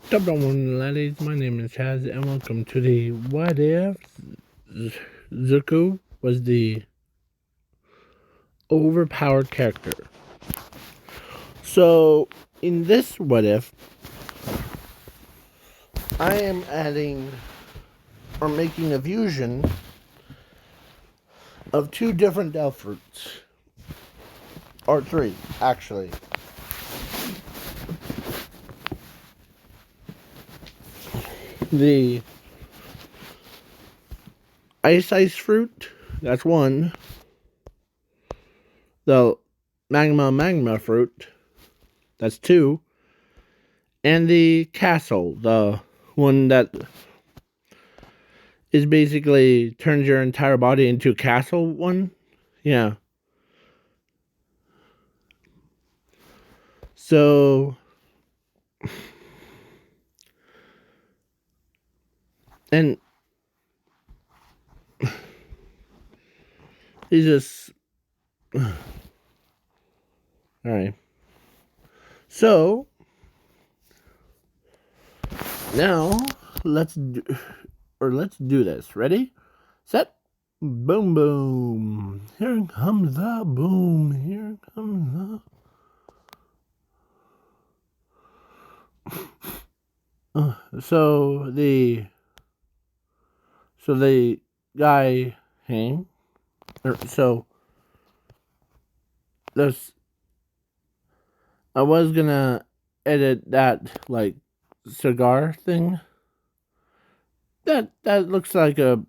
Top one, ladies. My name is Chaz, and welcome to the What If Zuko was the overpowered character. So, in this What If, I am adding or making a fusion of two different elf fruits. Or three, actually. The ice fruit, that's one. The magma fruit, that's two. And the castle, the one that is basically turns your entire body into a castle one. Yeah. So, and he just all right. So now let's do this. Ready, set, boom, boom. Here comes the boom. Here comes the. So the guy hang. So this I was gonna edit that like cigar thing. That looks like a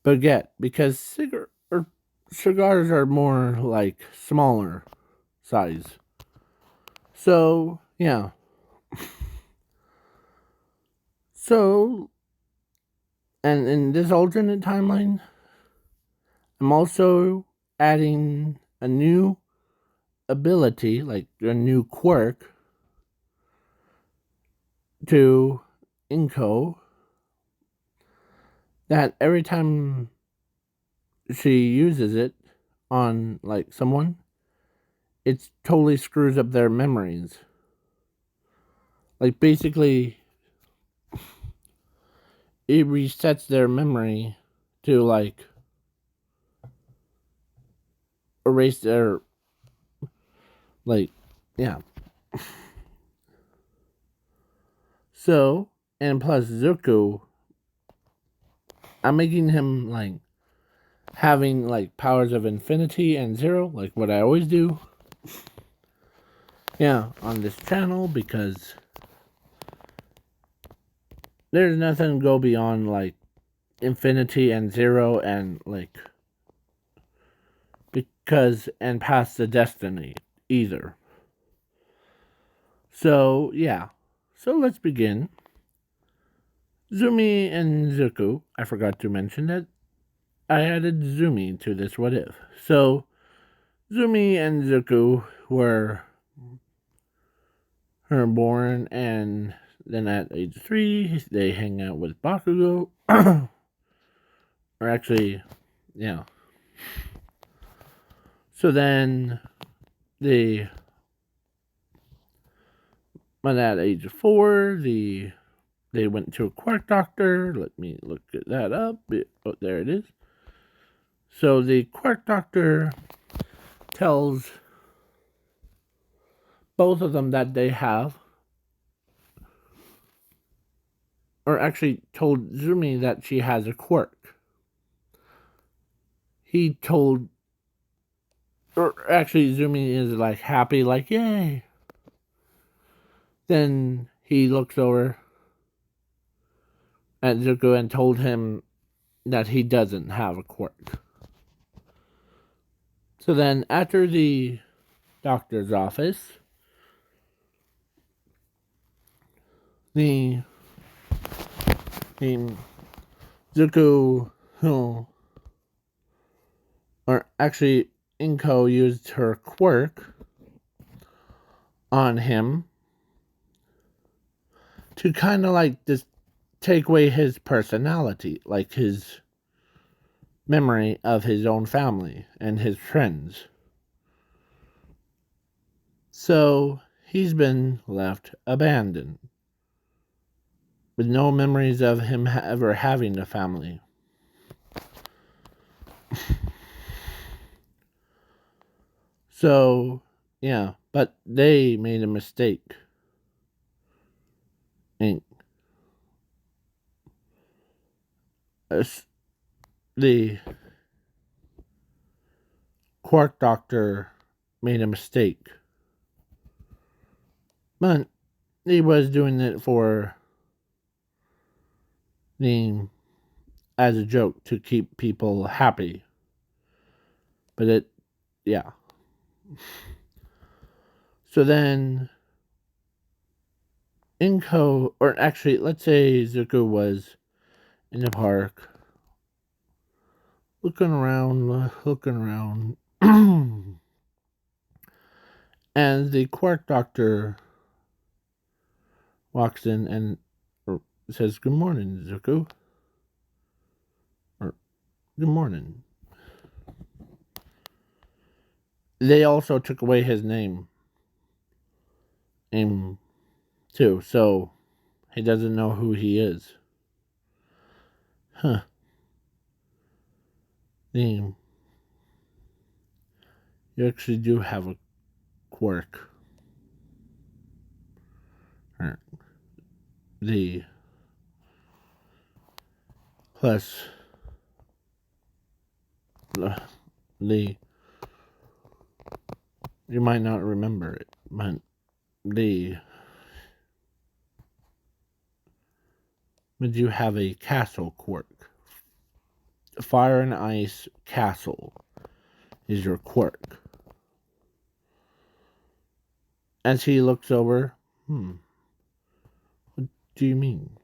baguette because cigars are more like smaller size. So yeah. So and in this alternate timeline, I'm also adding a new ability, like a new quirk to Inko that every time she uses it on like someone, it totally screws up their memories. Like basically it resets their memory to like erase their like yeah. So and plus Zuko, I'm making him like having like powers of infinity and zero, like what I always do. Yeah, on this channel because there's nothing go beyond like infinity and zero and like because and past the destiny either. So yeah. So let's begin. Zumi and Zuko, I forgot to mention that I added Zumi to this what if. So Zumi and Zuko were born, and then at age 3 they hang out with Bakugo. Or actually, yeah. So then they when at age 4 they went to a quack doctor. Let me look that up. Oh, there it is. So the quack doctor tells both of them that they have, or actually told Zumi that she has a quirk. He told, or actually Zumi is like happy, like yay. Then he looks over at Zuko and told him that he doesn't have a quirk. So then after the doctor's office, the Zuko, or actually Inko used her quirk on him to kind of like just take away his personality, like his memory of his own family and his friends. So he's been left abandoned. with no memories of him ever having a family. So, yeah, but they made a mistake. And the Quark Doctor made a mistake. But he was doing it for the as a joke to keep people happy. But yeah. So then Inko, or actually, let's say Zuko was in the park, looking around, and the Quark Doctor walks in and says, "Good morning, Zuko," or "Good morning." They also took away his name, too, so he doesn't know who he is. Huh. You actually do have a quirk. The plus the you might not remember it, but the but you have a castle quirk. Fire and ice castle is your quirk. As he looks over, what do you mean?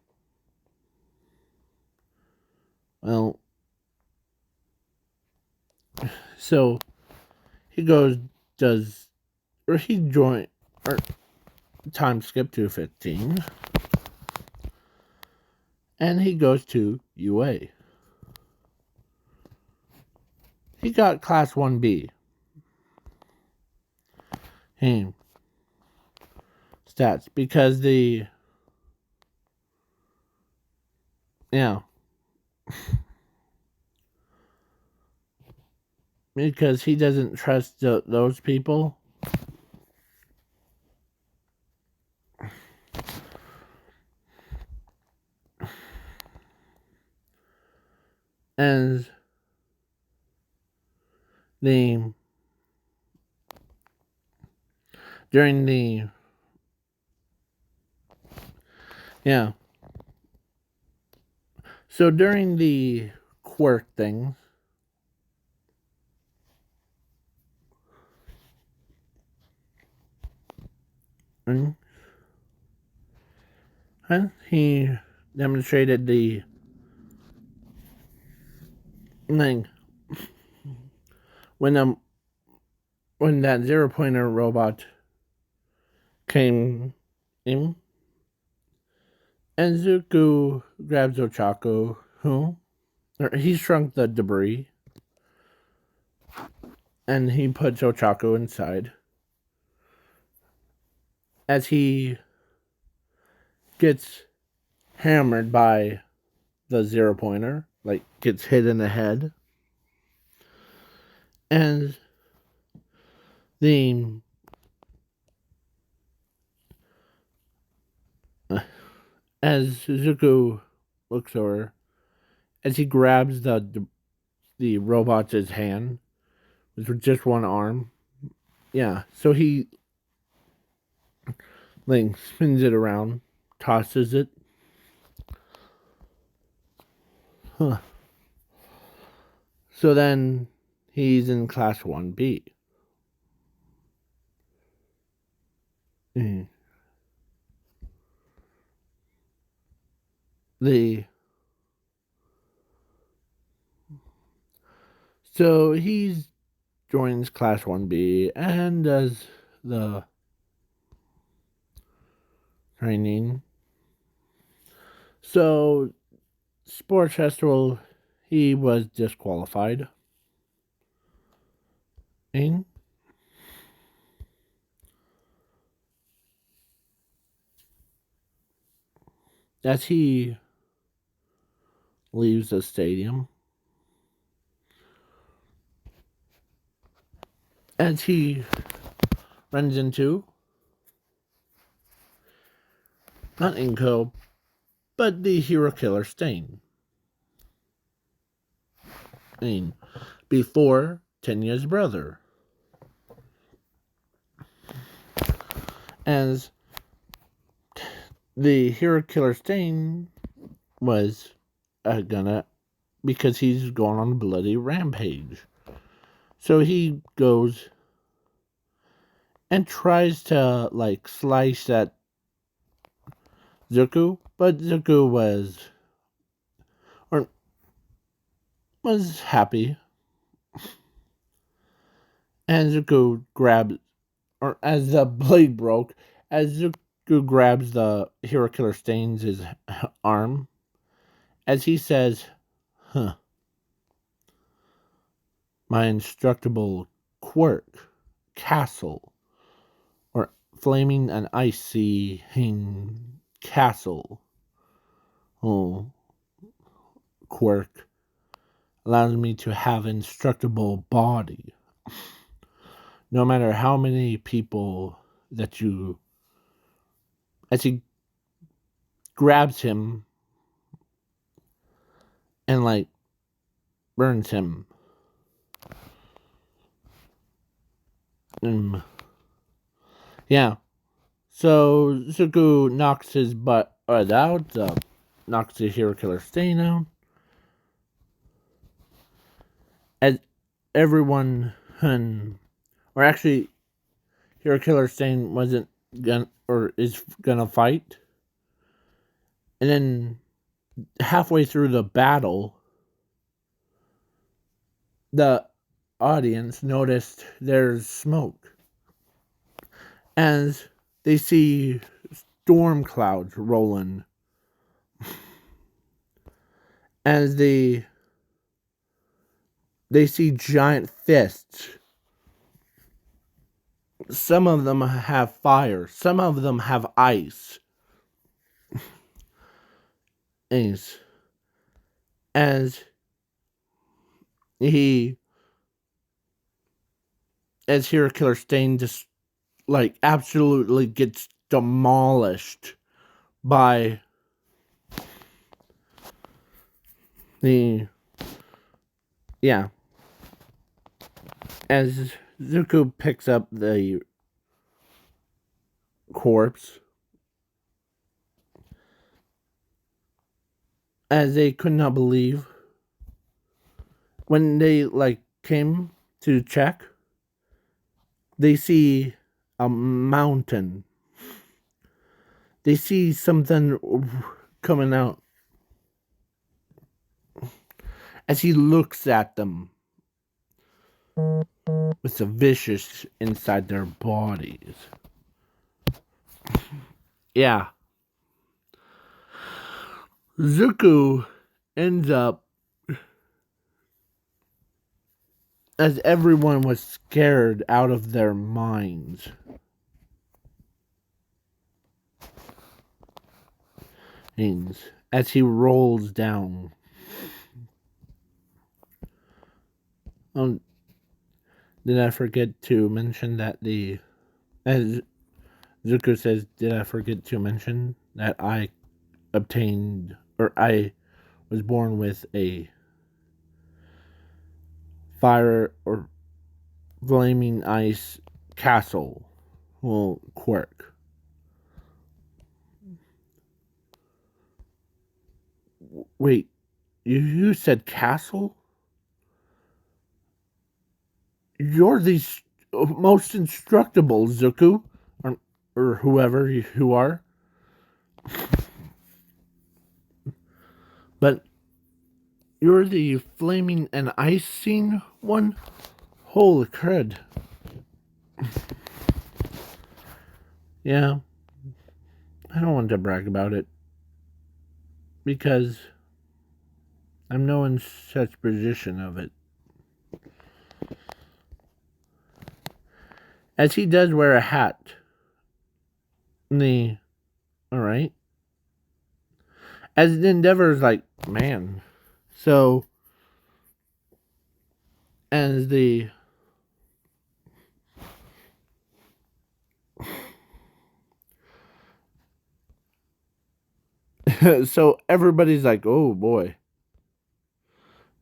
Well, so he goes, he join, or time skip to 15, and he goes to UA. He got class 1B. Stats, because because he doesn't trust those people. And during the so during the quirk thing, and he demonstrated the thing when that 0-pointer robot came in, and Zuko grabs Ochako, he shrunk the debris, and he puts Ochako inside. As he gets hammered by the 0-pointer, like gets hit in the head, and as Zuko looks over, as he grabs the robot's hand with just one arm, so he spins it around, tosses it. So then he's in class 1B. So he joins class 1B and does the training. So sports festival, he was disqualified. as he leaves the stadium, as he runs into not Inko, but the hero killer Stain. I mean, before Tenya's brother. As the hero killer Stain was gonna, because he's going on a bloody rampage. So he goes and tries to, like, slice at Zuko, but Zuko was happy. And Zuko grabs, or as the blade broke, as Zuko grabs the hero killer Stains' arm, as he says, "Huh, my indestructible quirk, castle, or flaming and icy castle. Oh, quirk allows me to have indestructible body. No matter how many people that you..." As he grabs him and, like, burns him. Yeah. So Zuko knocks his butt out, knocks the hero killer Stain out. As everyone, or actually, hero killer Stain wasn't gonna, or is gonna fight. And then halfway through the battle, the audience noticed there's smoke. As they see storm clouds rolling. As they see giant fists. Some of them have fire. Some of them have ice. As Hero Killer Stain just, like, absolutely gets demolished by as Zuko picks up the corpse, as they could not believe when they, like, came to check, they see a mountain. They see something coming out as he looks at them with the vicious inside their bodies. Yeah. Zuko ends up, as everyone was scared out of their minds, as he rolls down. Did I forget to mention that as Zuko says, did I forget to mention that I was born with a fire or flaming ice castle quirk. Wait, you said castle? You're the most instructable, Zuko, or whoever you are. But you're the flaming and icing one? Holy crud. Yeah. I don't want to brag about it. Because I'm no in such position of it. As he does wear a hat. Alright. As Endeavor's like, man. So, as the so everybody's like, oh boy,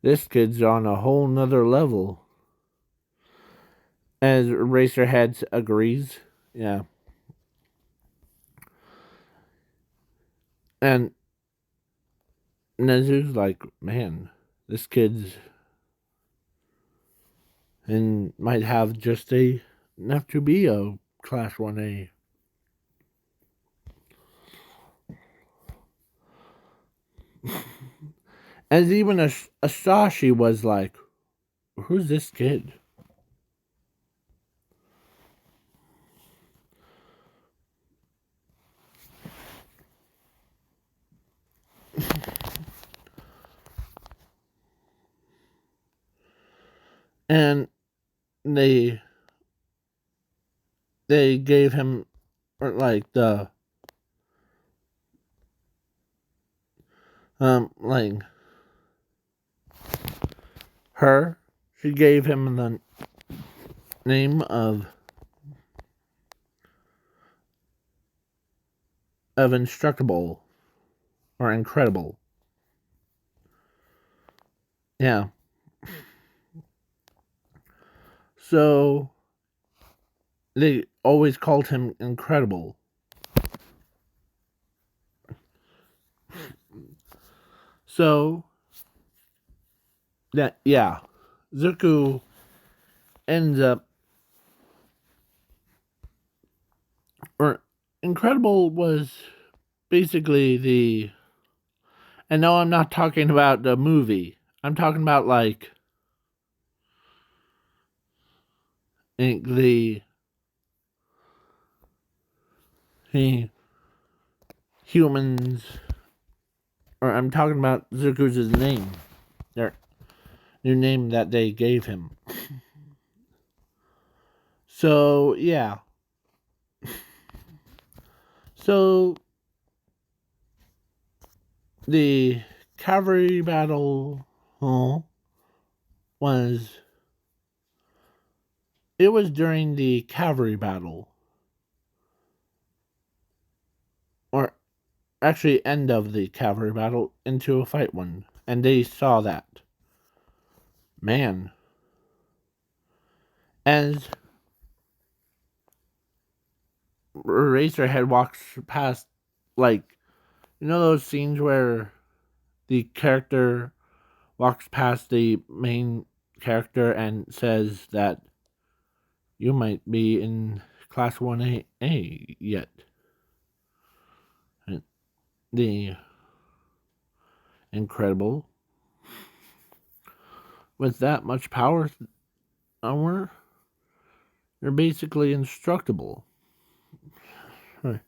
this kid's on a whole nother level. As Eraserhead agrees, yeah, and Nezu's like, man, this kid's and might have just enough to be a Class 1A. As even Asashi was like, who's this kid? And they gave him like the like her, she gave him the name of instructable or incredible. Yeah. So they always called him incredible. So that, yeah, Zuko ends up, or incredible was basically the, and no, I'm not talking about the movie. I'm talking about like the humans, or I'm talking about Zuko's name, their new name that they gave him. So yeah, so the cavalry battle was, it was during the cavalry battle, or actually end of the cavalry battle into a fight one, and they saw that, man, as Eraserhead walks past, like, you know those scenes where the character walks past the main character and says that you might be in Class 1A yet. And the incredible, with that much power, you're basically indestructible. Right.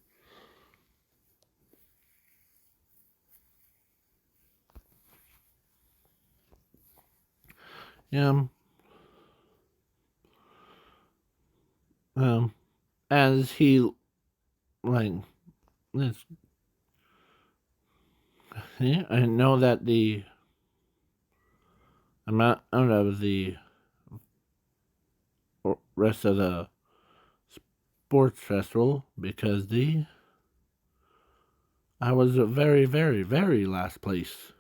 Yeah. Um, as he, like, this, yeah, I know that the amount of the rest of the sports festival, because I was a very, very, very last place.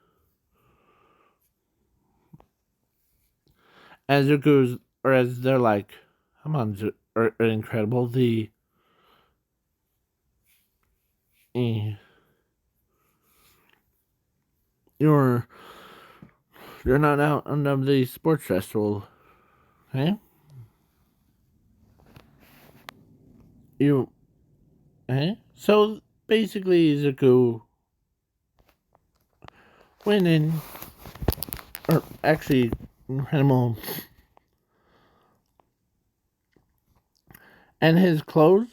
As it goes, or as they're like, come on, incredible, eh, you're you're not out on the sports festival, eh? You, eh? So basically, Zuko went in, or actually, Incredible, and his clothes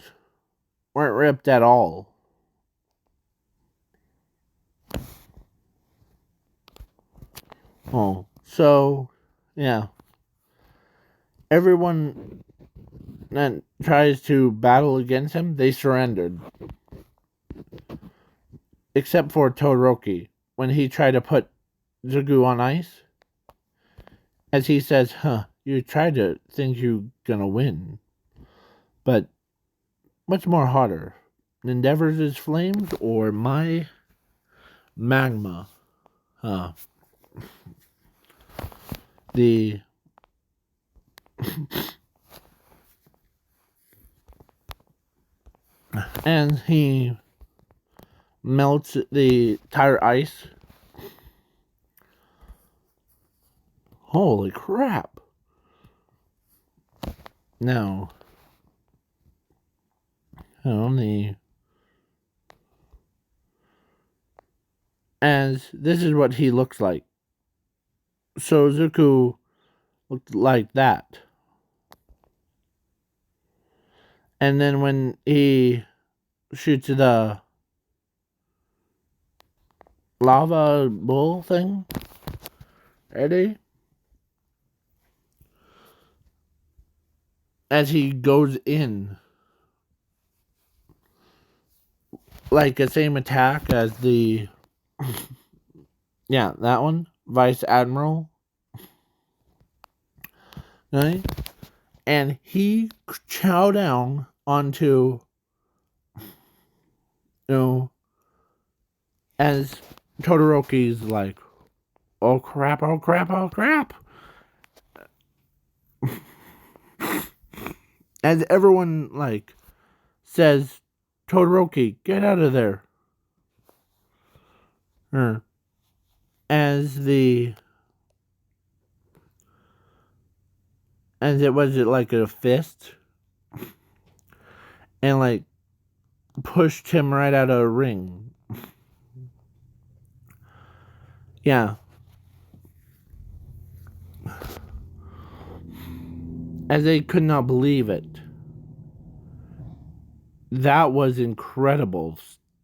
weren't ripped at all. Oh, so yeah, everyone that tries to battle against him, they surrendered. except for Todoroki, when he tried to put Zuko on ice, as he says, you tried to think you gonna win, but much more harder. Endeavor's flames or my magma? The and he melts the entire ice. Holy crap. Now, as this is what he looks like. So Zuko looked like that. And then when he shoots the lava bull thing, Eddie, as he goes in, like the same attack as the that one, Vice Admiral, right? And he chow down onto, as Todoroki's like, oh crap, oh crap, oh crap. As everyone like says, Todoroki, get out of there. As it was like a fist, and like pushed him right out of a ring. Yeah. As they could not believe it. That was incredible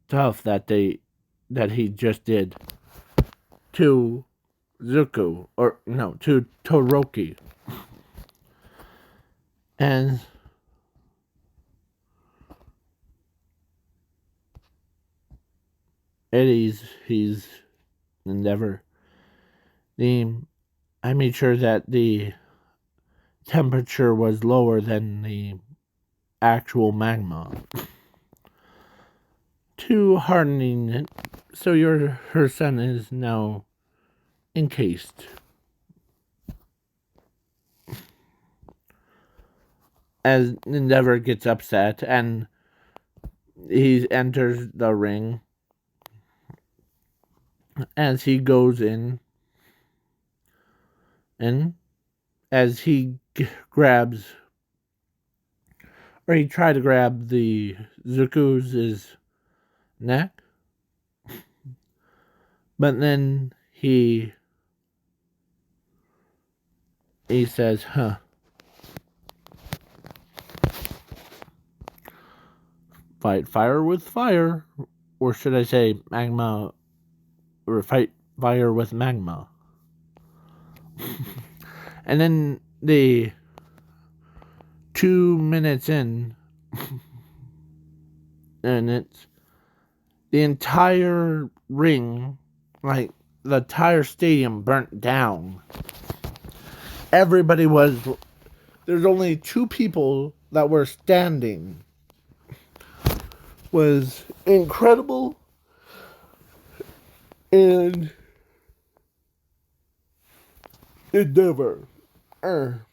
stuff that he just did to Zuko, or no, to Todoroki. And he's endeavor. I made sure that the temperature was lower than the actual magma, to hardening it, so her son is now encased. As Endeavor gets upset and he enters the ring, as he goes in, and as he grabs, or he tried to grab the Zuko's neck, but then he says, fight fire with fire, or should I say magma, or fight fire with magma. And then the 2 minutes in, and it's the entire ring, like the entire stadium burnt down. There's only 2 people that were standing. Was incredible. And Endeavor, ever,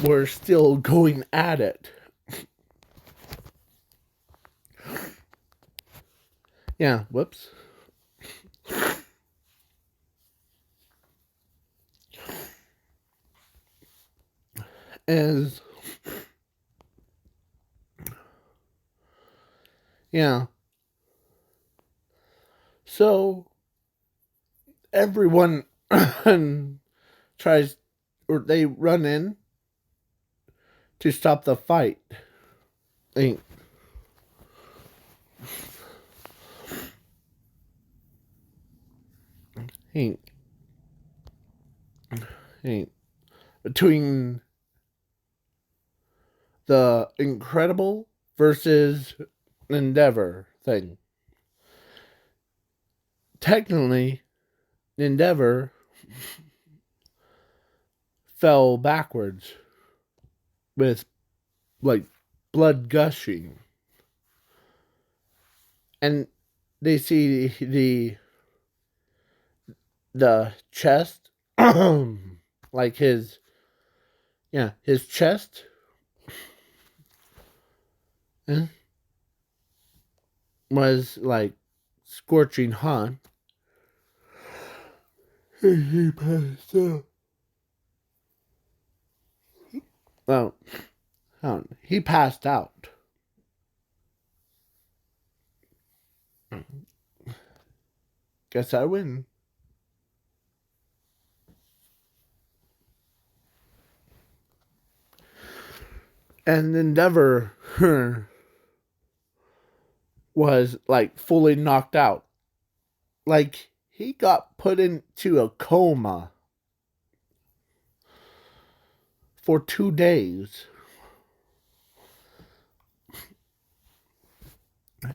we're still going at it. Yeah, whoops. So everyone tries, or they run in to stop the fight. Between the Incredible versus Endeavor thing. Technically, Endeavor fell backwards with like blood gushing, and they see the chest, like his chest was like scorching hot. And he passed out. Well, he passed out. Guess I win. And Endeavor was like fully knocked out. Like he got put into a coma for 2 days.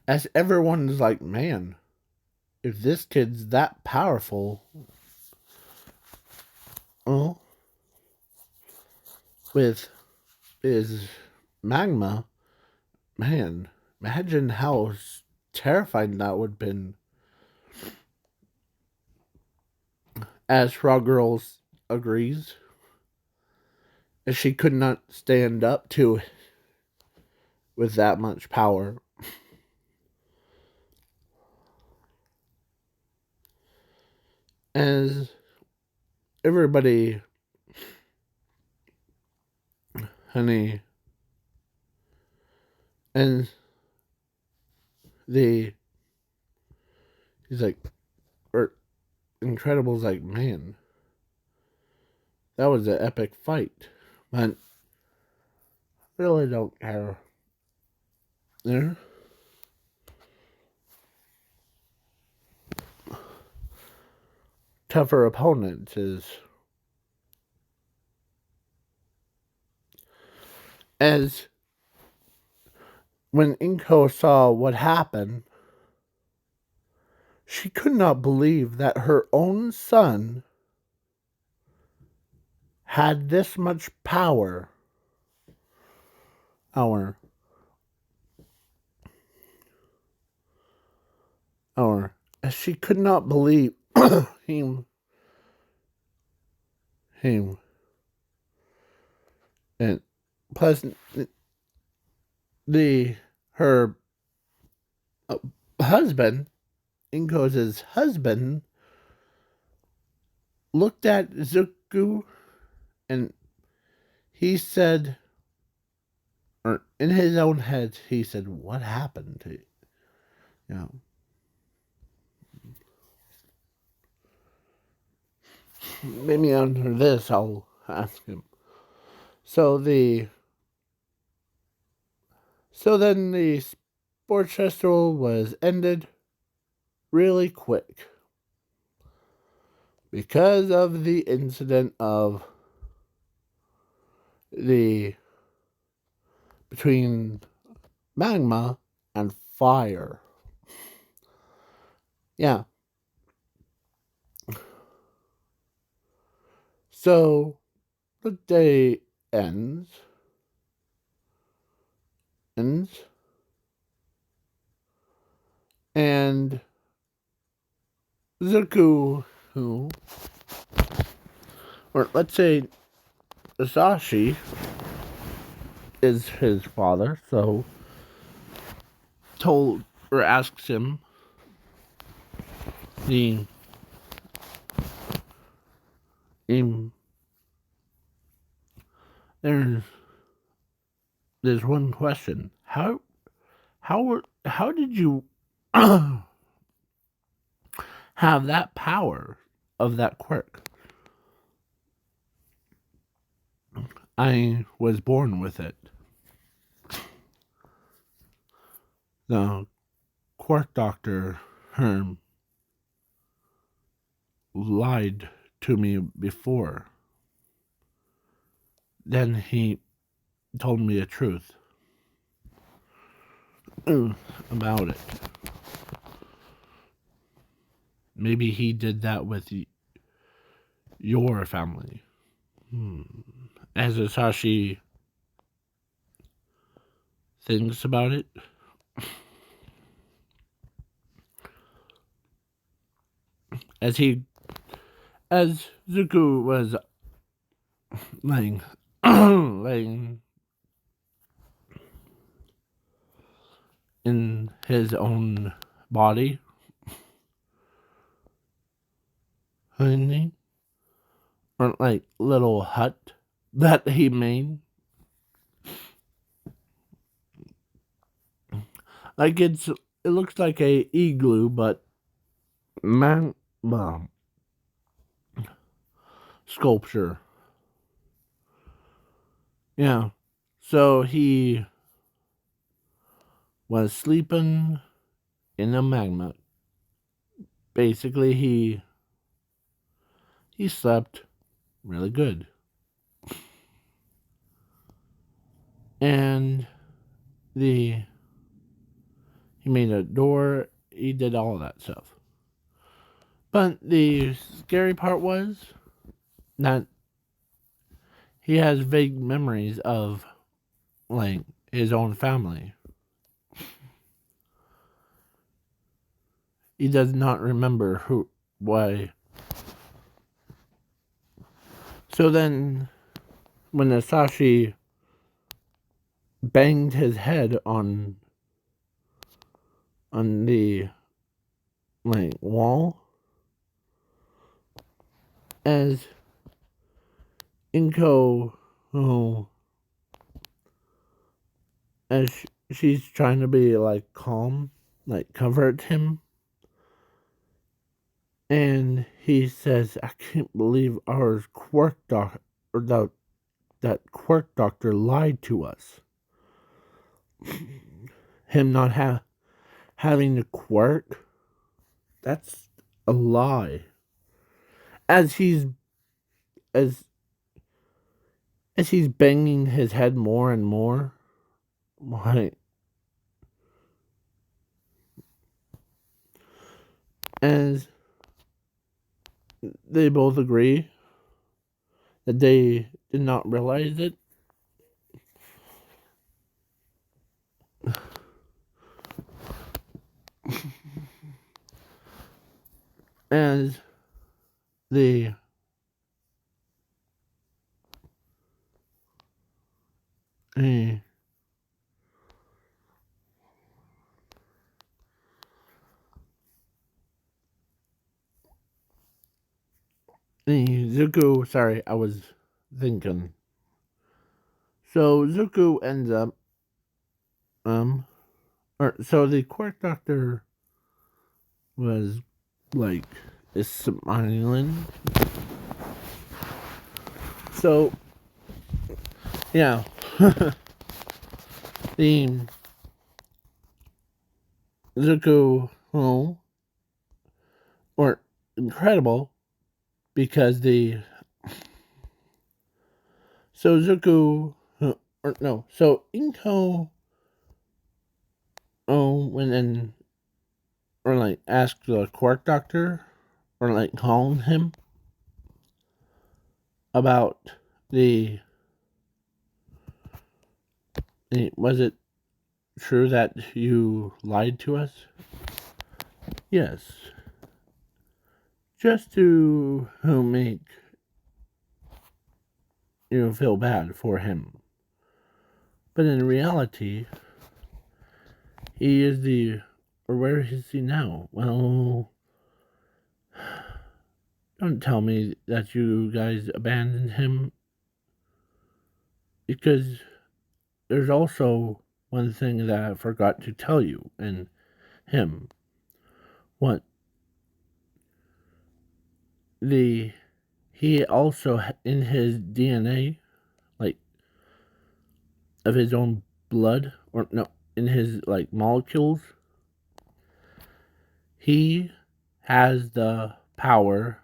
As everyone's like, man, if this kid's that powerful, well, with his magma, man, imagine how terrifying that would have been. As Frog Girls agrees, as she could not stand up to with that much power. As everybody, honey, and he's like, or Incredible's like, man, that was an epic fight, but really don't care. There, tougher opponents is as when Inko saw what happened, she could not believe that her own son had this much power. As she could not believe him, and plus her husband, Inko's husband, looked at Zuko, and he said, or in his own head, he said, "What happened to you?" You know. Maybe under this, I'll ask him. So then the sports festival was ended really quick because of the incident of between magma and fire. Yeah. So the day ends, and Zuko, or let's say Asashi, is his father, so told or asks him there's one question. How did you have that power of that quirk? I was born with it. The quirk doctor Herm lied to me before. Then he told me the truth about it. Maybe he did that with your family. As Asashi thinks about it, as Zuko was laying laying in his own body, honey, or like little hut that he made. Like it looks like a igloo, but man, sculpture. Yeah. So he was sleeping in the magma. Basically, he slept really good, and he made a door. He did all of that stuff. But the scary part was that he has vague memories of like his own family. He does not remember why. So then, when Asashi banged his head on the like wall, as Inko, as she's trying to be like calm, like comfort him, and he says, "I can't believe our quirk doctor, or that quirk doctor lied to us. Him not having the quirk, that's a lie." As as he's banging his head more and more, right? As they both agree that they did not realize it. As the Zuko, sorry, I was thinking. So Zuko ends up, so the quirk doctor was like is smiling. So yeah, the Zuko or incredible because Zuko or no, so Inko went in or like asked the quirk doctor or like called him about was it true that you lied to us? Yes. Just to make you feel bad for him. But in reality, he is or where is he now? Well, don't tell me that you guys abandoned him, because there's also one thing that I forgot to tell you and him. What? He also, in his DNA, like, of his own blood, or no, in his, like, molecules, he has the power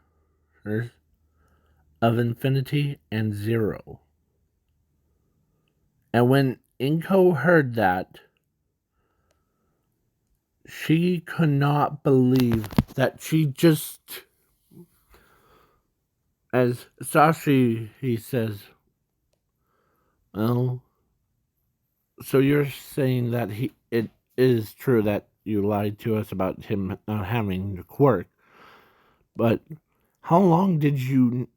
of infinity and zero. And when Inko heard that, she could not believe that she just, as Sashi, he says, well, so you're saying that it is true that you lied to us about him not having the quirk, but how long did you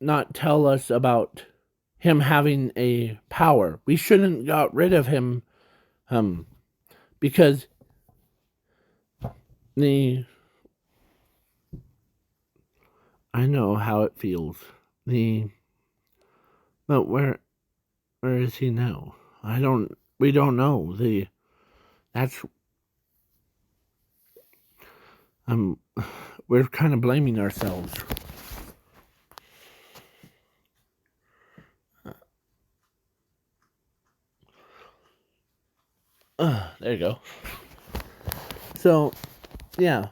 not tell us about him having a power? We shouldn't got rid of him, because the I know how it feels. But where is he now? We don't know. That's um we're kind of blaming ourselves. There you go. So, yeah.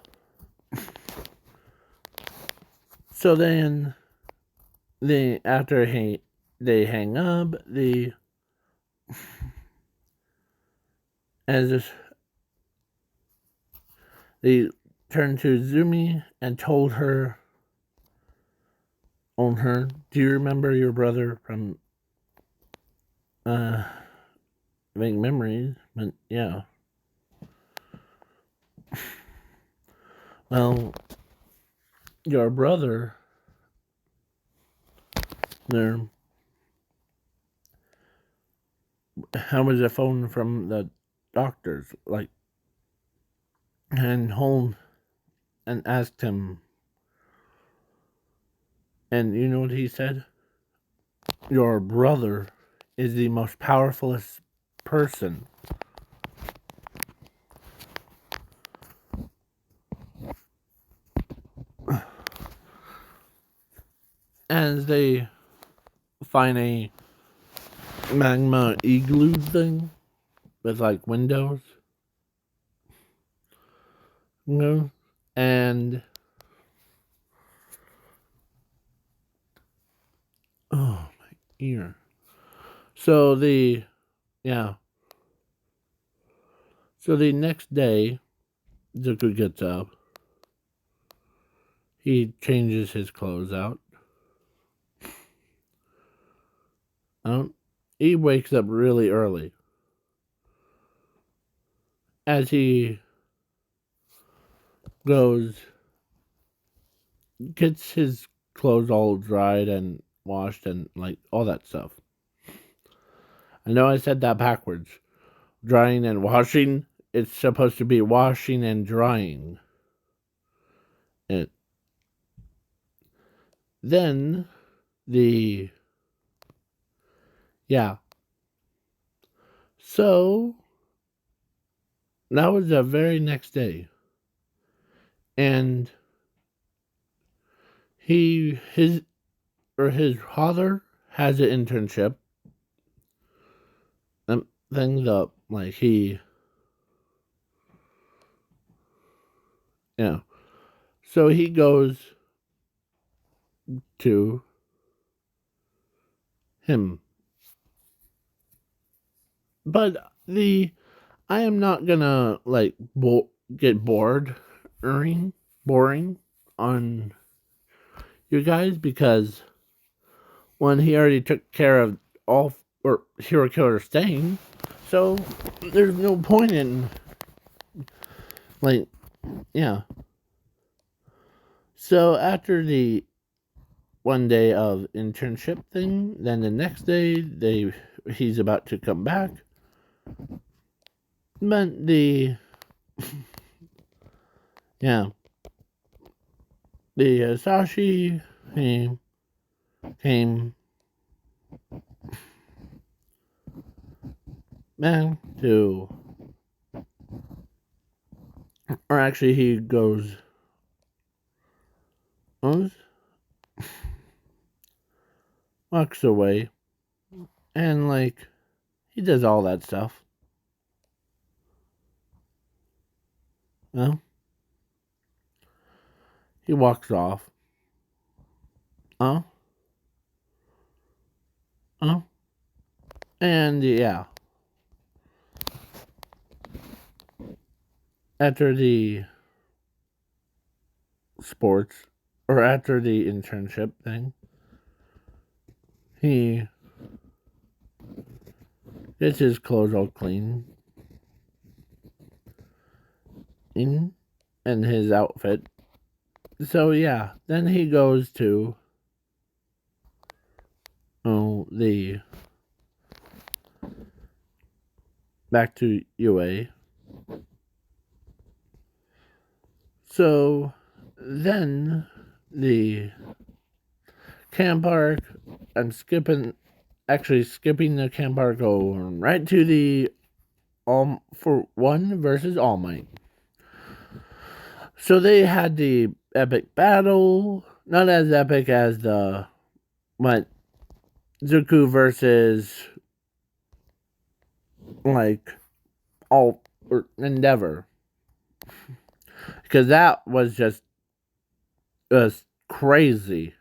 So then they hang up, as this, they turned to Zumi and told her on her, do you remember your brother from vague memories? But yeah. Well, your brother there, how was the phone from the doctors, like, and home, and asked him, and you know what he said? Your brother is the most powerfulest person. As they find a magma igloo thing with like windows, you know, and oh my ear. So yeah. So the next day, Zuko gets up. He changes his clothes out. He wakes up really early. As he goes, gets his clothes all dried and washed and like all that stuff. I know I said that backwards. Drying and washing. It's supposed to be washing and drying. It. Then yeah. So that was the very next day, and his father has an internship. Things up like yeah. So he goes to him, but I am not gonna like get boring on you guys, because when he already took care of all or hero killer staying, so there's no point in like yeah. So after the one day of internship thing, then the next day he's about to come back, but yeah, the Sashi came back to, or actually he walks away, and like he does all that stuff. Well, he walks off. Oh, oh. And yeah, after the sports, or after the internship thing, he gets his clothes all clean in and his outfit. So yeah, then he goes to the back to UA. So then the camp park, I'm skipping the camp park, going right to the All for One versus All Might. So they had the epic battle, not as epic as the what Zuku versus like all or Endeavor, because that was just crazy.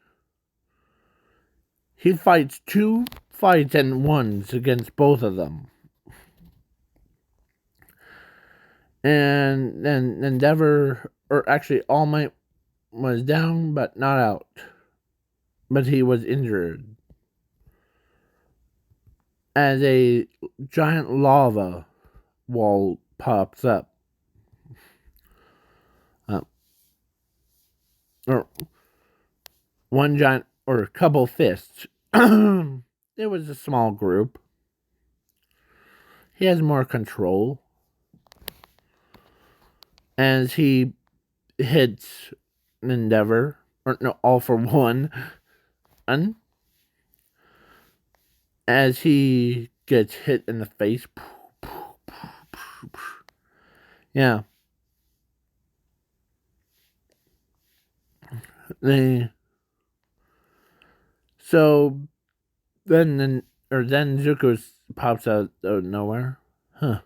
He fights 2 fights and wins against both of them. And then Endeavor, or actually All Might, was down but not out. But he was injured. As a giant lava wall pops up. Or one giant, or a couple fists. It was a small group. He has more control. As he hits Endeavor, or no, All for One, and as he gets hit in the face. Yeah. So then Zuko pops out of nowhere. Huh.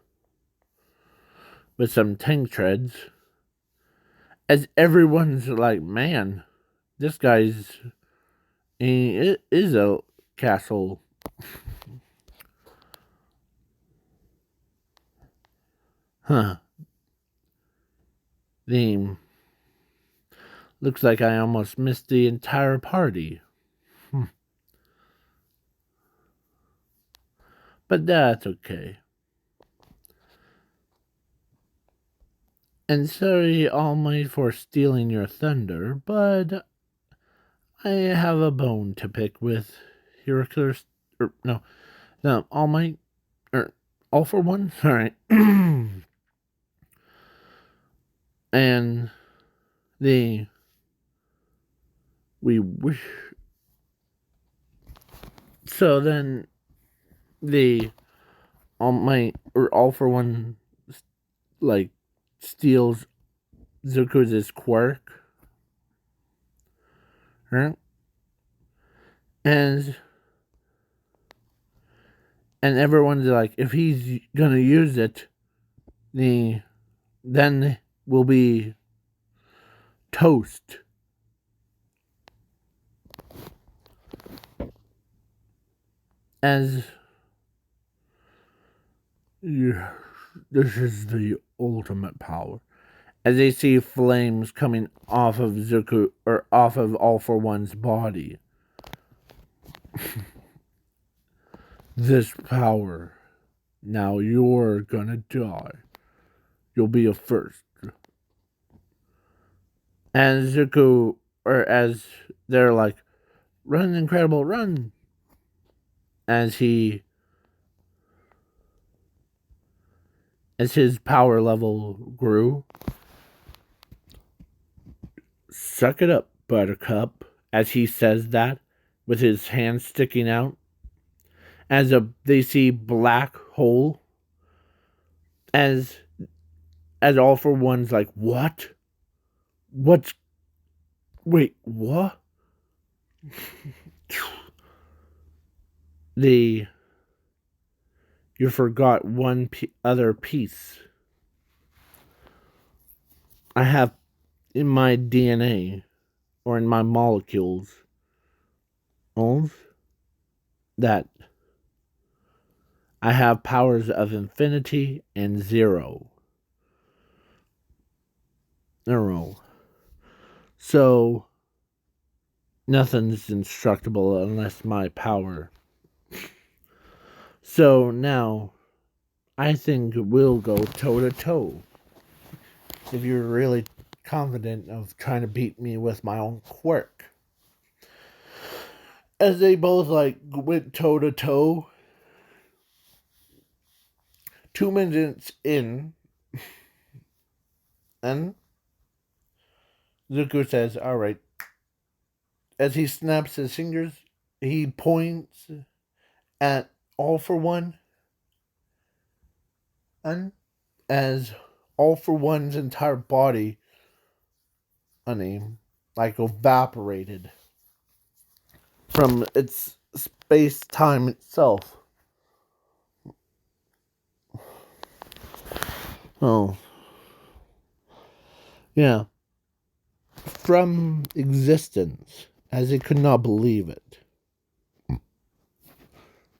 With some tank treads. As everyone's like, man, this guy's he is a castle. Huh. The looks like I almost missed the entire party. But that's okay. And sorry, All Might, for stealing your thunder, but I have a bone to pick with Heracles. Or no, All Might, or All for One. All right. And we wish. So then the All Might, or All for One, like steals Zuko's quirk, right? And everyone's like, if he's gonna use it, then we'll be toast. As this is the ultimate power. As they see flames coming off of Zuko, or off of All for One's body. This power. Now you're gonna die. You'll be a first. And Zuko, or as they're like, run, Incredible, run. As his power level grew. Suck it up, Buttercup, as he says that, with his hand sticking out. As they see black hole. As All for One's like, what? Wait, what? You forgot one other piece. I have in my DNA, or in my molecules, that I have powers of infinity and zero. Zero. So nothing's indestructible unless my power. So now I think we'll go toe to toe. If you're really confident of trying to beat me with my own quirk. As they both went toe to toe. 2 minutes in, and Zuko says, "Alright." As he snaps his fingers, he points at All for One, and as All for One's entire body, evaporated from its space-time itself. Oh. Yeah. From existence, as he could not believe it.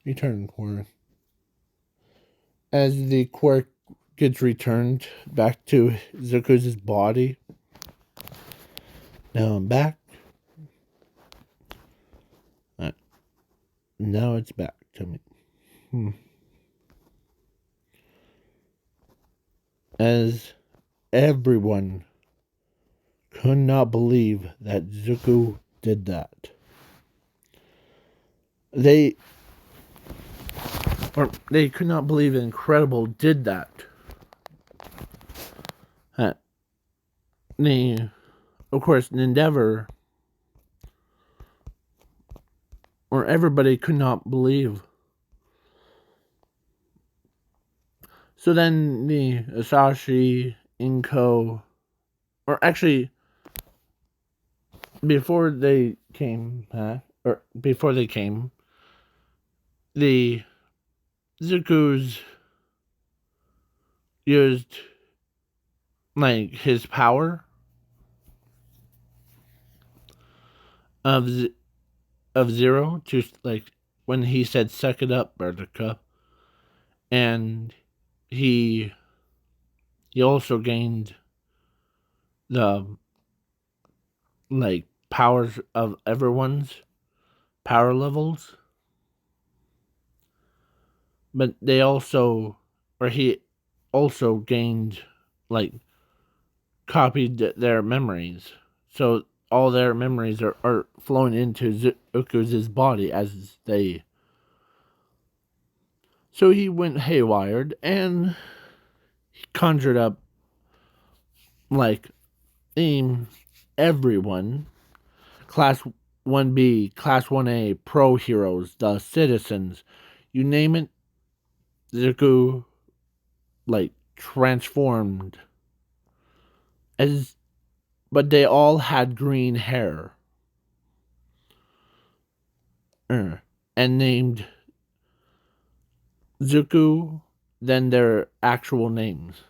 Return quirk. As the quirk gets returned back to Zuko's body. Now I'm back. Now it's back to me. As everyone could not believe that Zuko did that. They could not believe Incredible did that. Of course, Endeavor, or everybody could not believe. So then the Asashi, Inko, or actually, before they came, the Zuko's used his power of zero to when he said "suck it up, Buttercup," and he also gained the powers of everyone's power levels, but he also gained copied their memories, so all their memories are flowing into Zuko's body as they. So he went haywired and he conjured up everyone, Class 1B, Class 1A, pro heroes, the citizens, you name it, Zuko transformed but they all had green hair. And named Zuko than their actual names.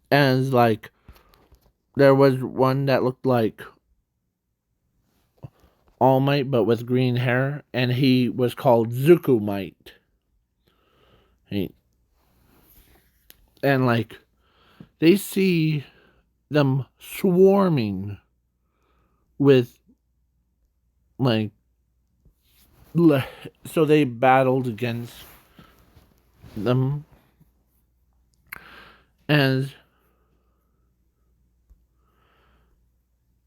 As there was one that looked like All Might but with green hair, and he was called Zuko Might. And they see them swarming with so they battled against them as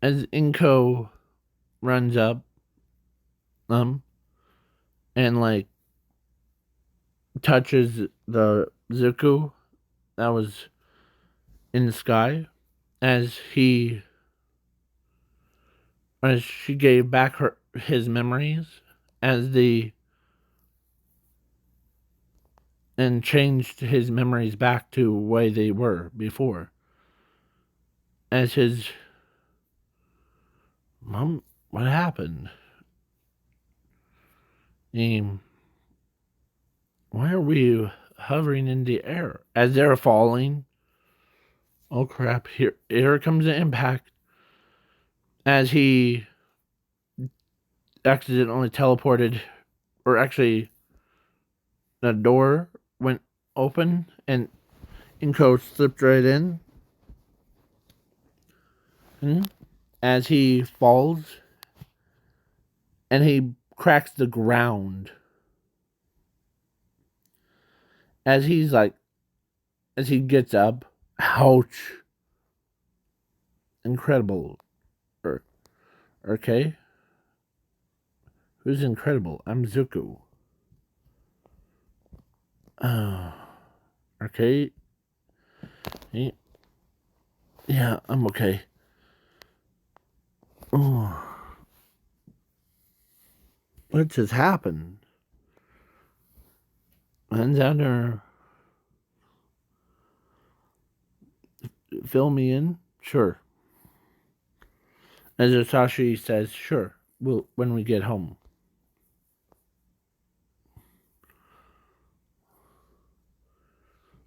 Inko runs up and touches the Zuko that was in the sky as she gave back his memories and changed his memories back to the way they were before. As his Mom, what happened? Why are we hovering in the air? As they're falling. Oh crap, here comes the impact. As he accidentally teleported or actually, the door went open and Inko slipped right in. And as he falls, and he cracks the ground. As he gets up, ouch. Incredible. Okay. Who's incredible? I'm Zuko. Okay. Yeah, I'm okay. Oh. What just happened? And down there. Fill me in? Sure. As Osashi says, sure. When we get home.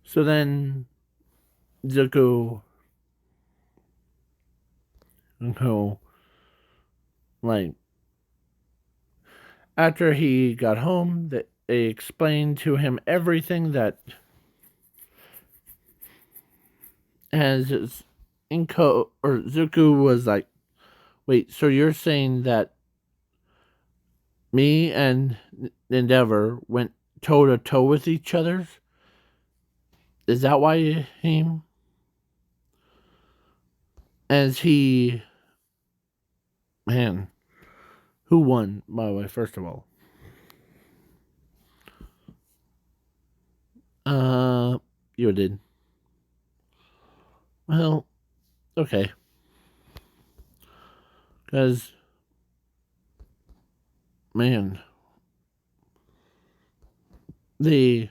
So then Zuko like after he got home, they explained to him everything that as Inko or Zuko was like, wait, so you're saying that me and Endeavor went toe to toe with each other? Is that why he? As he, man, who won? By the way, first of all, you did. Well, okay, because man, the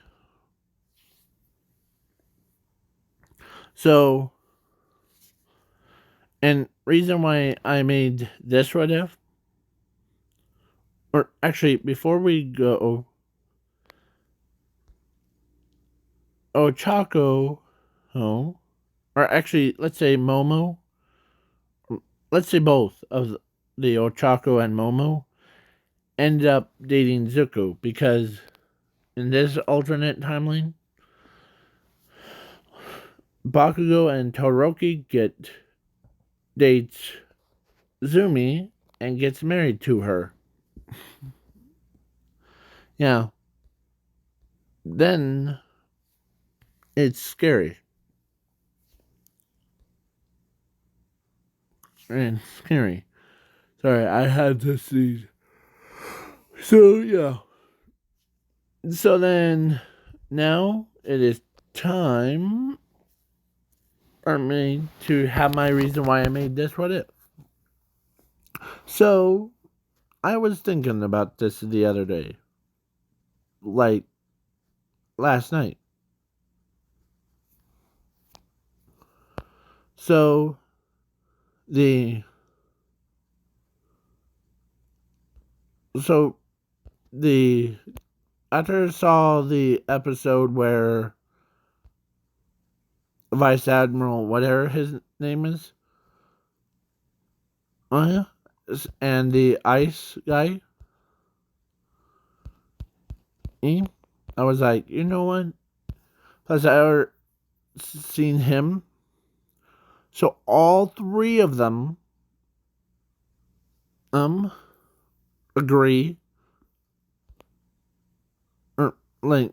so. And reason why I made this what if, or actually before we go, Ochako, oh, or actually let's say Momo, let's say both of the Ochako and Momo ended up dating Zuko because in this alternate timeline, Bakugo and Todoroki dates Zumi and gets married to her. Yeah. Then it's scary. And scary. Sorry, I had to sneeze. So, yeah. So then, now it is time for me to have my reason why I made this what if. So, I was thinking about this the other day. Like, last night. So, the after I saw the episode where Vice Admiral, whatever his name is, oh yeah, and the ice guy, I was like, you know what? Plus, I ever seen him. So all three of them, agree, or like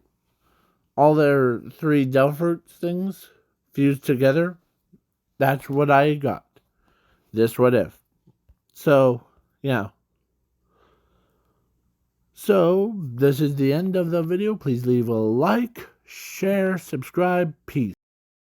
all their three Delphic things fused together. That's what I got. This what if. So, yeah. So, this is the end of the video. Please leave a like, share, subscribe. Peace.